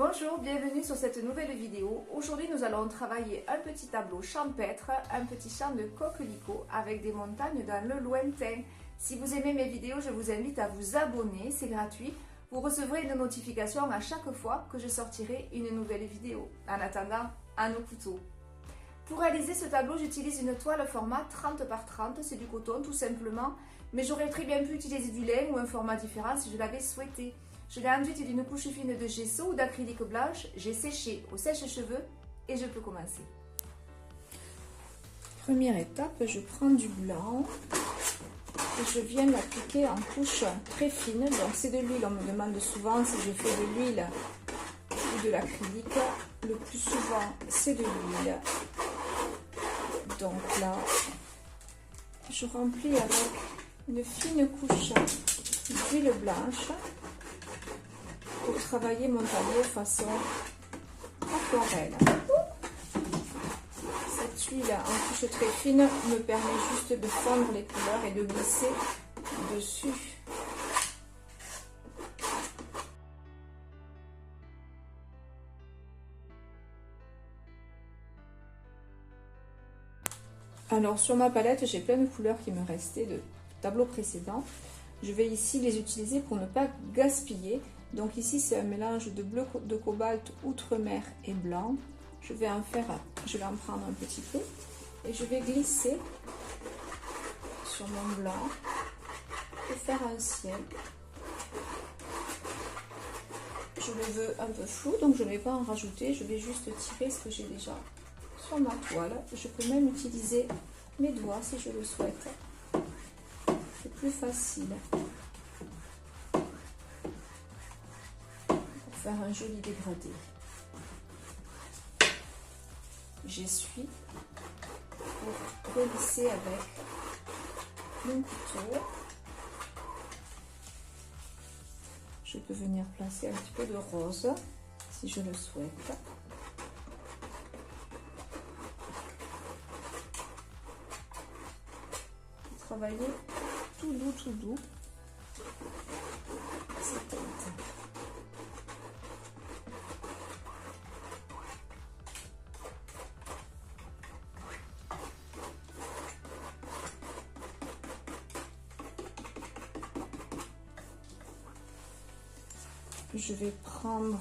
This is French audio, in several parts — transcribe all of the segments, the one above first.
Bonjour, bienvenue sur cette nouvelle vidéo. Aujourd'hui nous allons travailler un petit tableau champêtre, un petit champ de coquelicots avec des montagnes dans le lointain. Si vous aimez mes vidéos, je vous invite à vous abonner, c'est gratuit. Vous recevrez une notification à chaque fois que je sortirai une nouvelle vidéo. En attendant, à nos couteaux. Pour réaliser ce tableau, j'utilise une toile format 30 par 30, c'est du coton tout simplement, mais j'aurais très bien pu utiliser du lin ou un format différent si je l'avais souhaité. Je l'ai enduite d'une couche fine de gesso ou d'acrylique blanche, j'ai séché au sèche-cheveux et je peux commencer. Première étape, je prends du blanc et je viens l'appliquer en couche très fine, donc c'est de l'huile, on me demande souvent si je fais de l'huile ou de l'acrylique, le plus souvent c'est de l'huile. Donc là, je remplis avec une fine couche d'huile blanche pour travailler mon tableau façon aquarelle. Cette huile en couche très fine me permet juste de fondre les couleurs et de glisser dessus. Alors sur ma palette, j'ai plein de couleurs qui me restaient de tableau précédent. Je vais ici les utiliser pour ne pas gaspiller. Donc ici c'est un mélange de bleu de cobalt, outremer et blanc. Je vais en prendre un petit peu et je vais glisser sur mon blanc pour faire un ciel. Je le veux un peu flou, donc je ne vais pas en rajouter, je vais juste tirer ce que j'ai déjà sur ma toile. Je peux même utiliser mes doigts si je le souhaite. C'est plus facile. Faire un joli dégradé. J'essuie pour relisser avec mon couteau. Je peux venir placer un petit peu de rose si je le souhaite. Travailler tout doux. Cette teinte. Je vais prendre,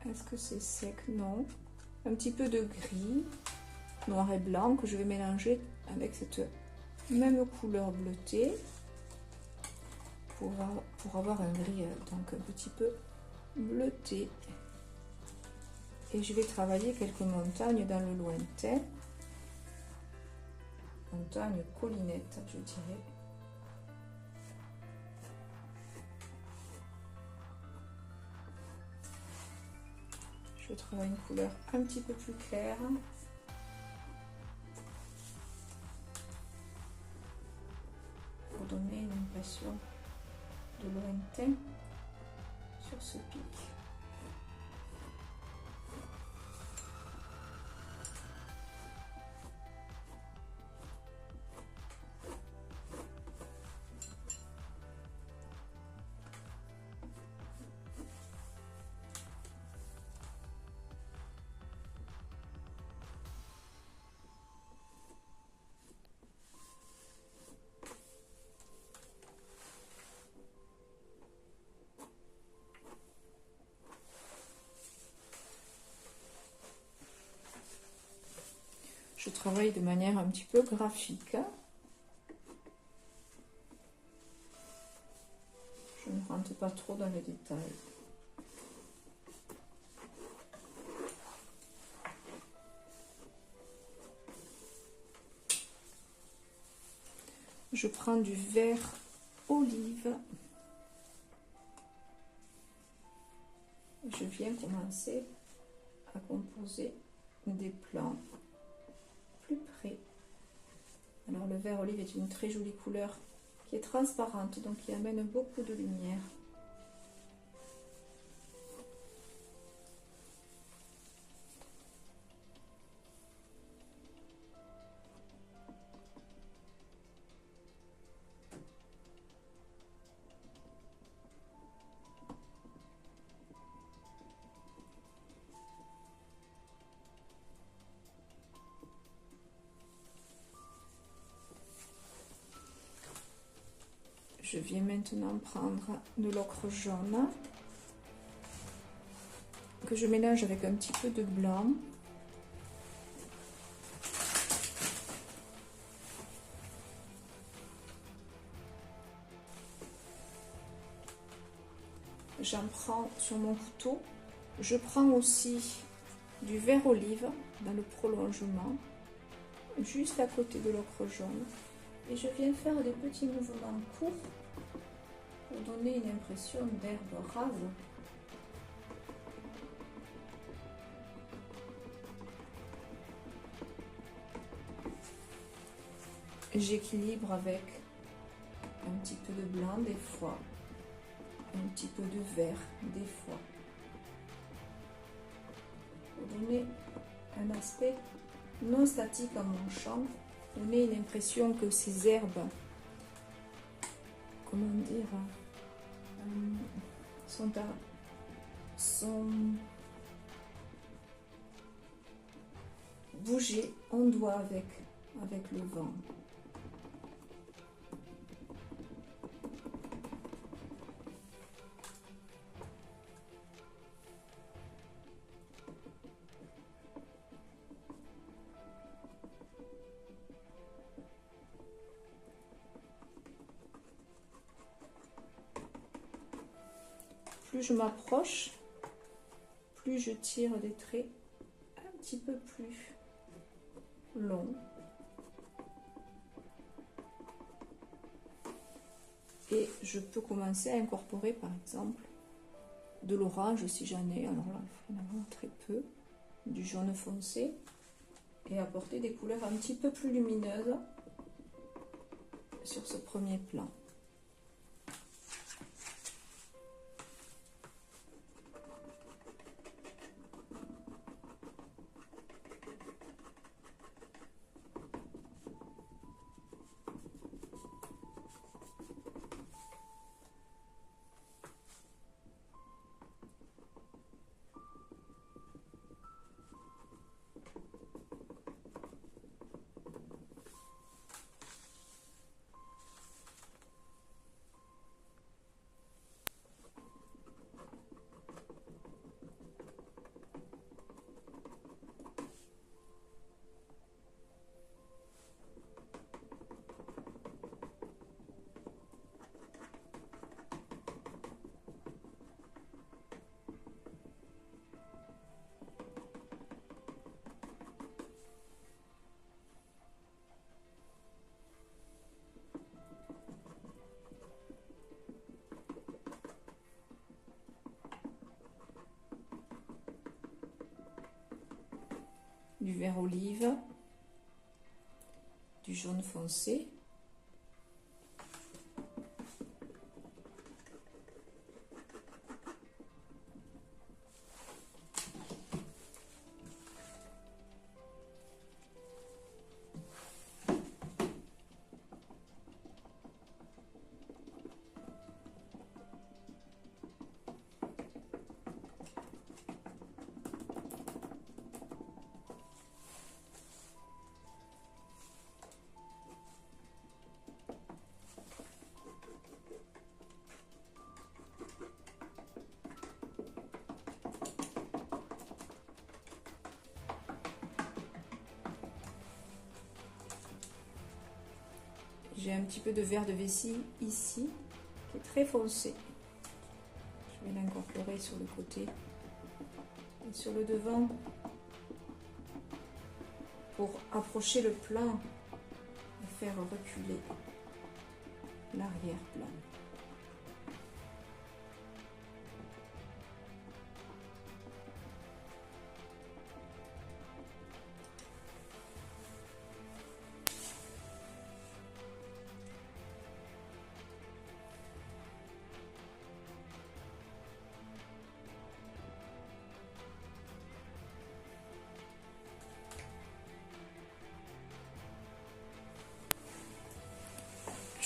est-ce que c'est sec? Non. Un petit peu de gris, noir et blanc que je vais mélanger avec cette même couleur bleutée pour avoir un gris donc un petit peu bleuté. Et je vais travailler quelques montagnes dans le lointain. Montagnes collinettes, je dirais. Je travaille une couleur un petit peu plus claire. Pour donner une impression de lointain sur ce pic. Je travaille de manière un petit peu graphique. Je ne rentre pas trop dans les détails. Je prends du vert olive. Je viens commencer à composer des plans plus près. Alors le vert olive est une très jolie couleur qui est transparente, donc qui amène beaucoup de lumière. Je viens maintenant prendre de l'ocre jaune que je mélange avec un petit peu de blanc. J'en prends sur mon couteau. Je prends aussi du vert olive dans le prolongement, juste à côté de l'ocre jaune. Et je viens faire des petits mouvements courts pour donner une impression d'herbe rase. J'équilibre avec un petit peu de blanc des fois, un petit peu de vert des fois, pour donner un aspect non statique à mon champ, donner une impression que ces herbes, comment dire, sont bougées, on doit avec le vent. Plus je m'approche, plus je tire des traits un petit peu plus longs. Et je peux commencer à incorporer par exemple de l'orange si j'en ai, alors là il faut en avoir très peu, du jaune foncé et apporter des couleurs un petit peu plus lumineuses sur ce premier plan. Du vert olive, du jaune foncé, j'ai un petit peu de vert de vessie ici, qui est très foncé. Je vais l'incorporer sur le côté et sur le devant pour approcher le plan et faire reculer l'arrière-plan.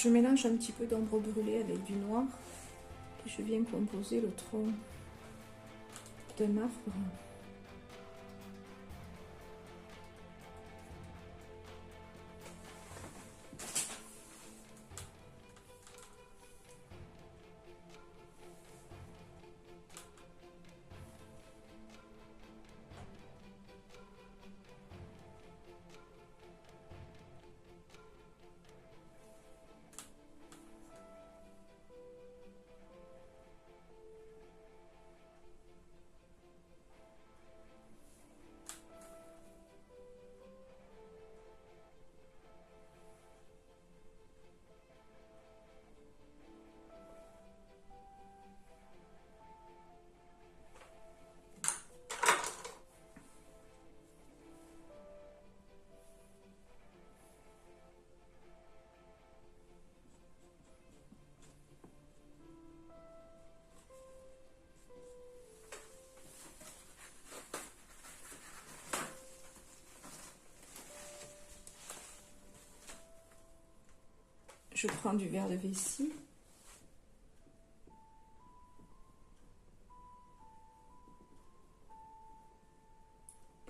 Je mélange un petit peu d'ombre brûlée avec du noir et je viens composer le tronc d'un arbre. Je prends du verre de vessie.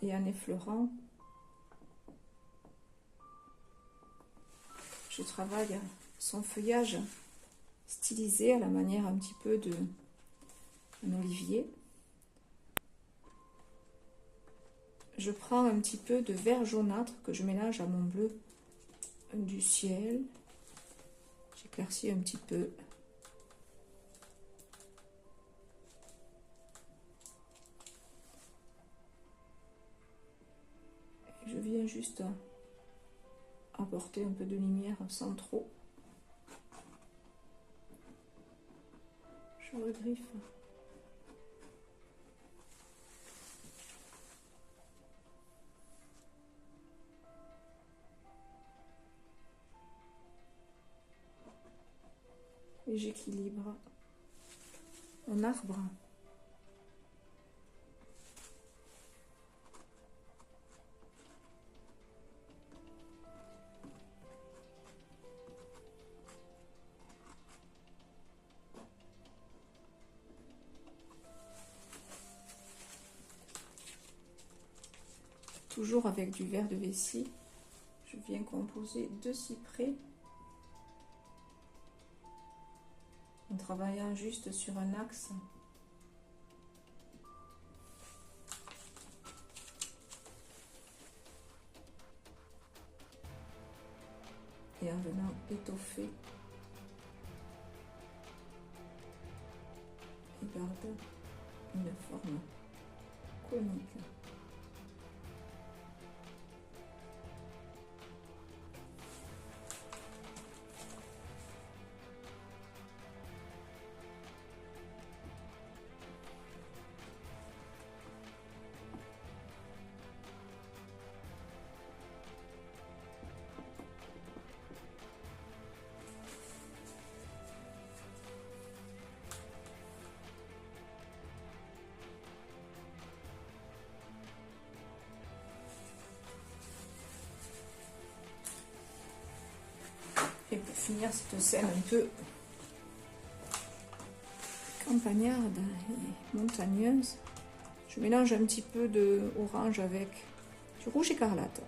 Et en effleurant, je travaille son feuillage stylisé à la manière un petit peu d'un olivier. Je prends un petit peu de vert jaunâtre que je mélange à mon bleu du ciel. J'éclaircis un petit peu. Et je viens juste apporter un peu de lumière sans trop. Je regriffe. Et j'équilibre un arbre. Toujours avec du verre de vessie, je viens composer 2 cyprès en travaillant juste sur un axe. Et en venant étoffer et garde une forme conique. Et pour finir cette scène un peu campagnarde et montagneuse, je mélange un petit peu de orange avec du rouge écarlate.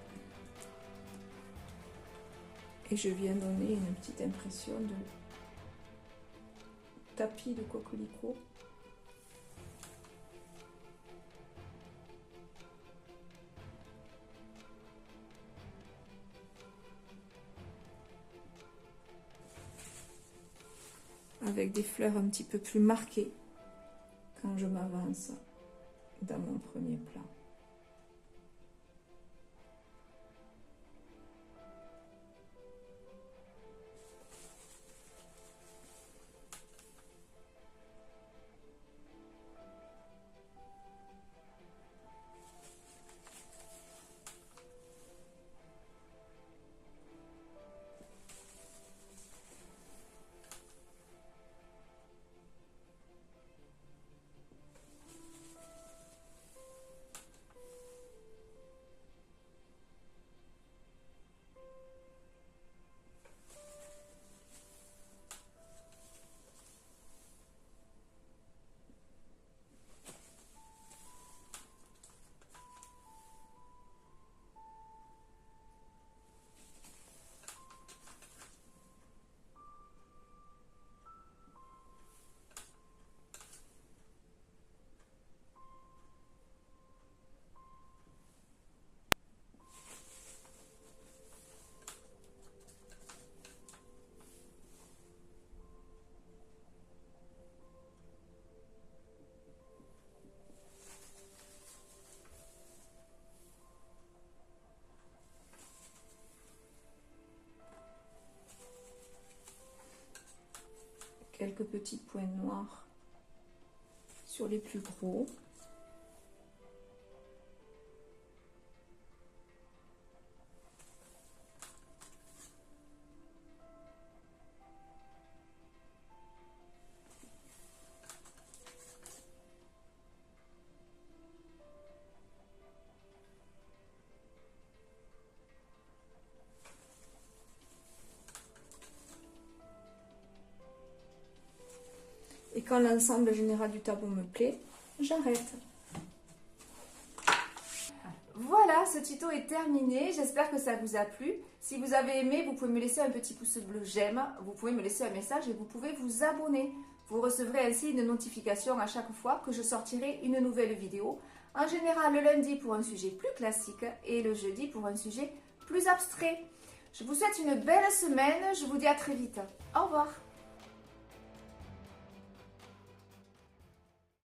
Et je viens donner une petite impression de tapis de coquelicot. Avec des fleurs un petit peu plus marquées quand je m'avance dans mon premier plan. Quelques petits points noirs sur les plus gros. Et quand l'ensemble général du tableau me plaît, j'arrête. Voilà, ce tuto est terminé. J'espère que ça vous a plu. Si vous avez aimé, vous pouvez me laisser un petit pouce bleu j'aime. Vous pouvez me laisser un message et vous pouvez vous abonner. Vous recevrez ainsi une notification à chaque fois que je sortirai une nouvelle vidéo. En général, le lundi pour un sujet plus classique et le jeudi pour un sujet plus abstrait. Je vous souhaite une belle semaine. Je vous dis à très vite. Au revoir.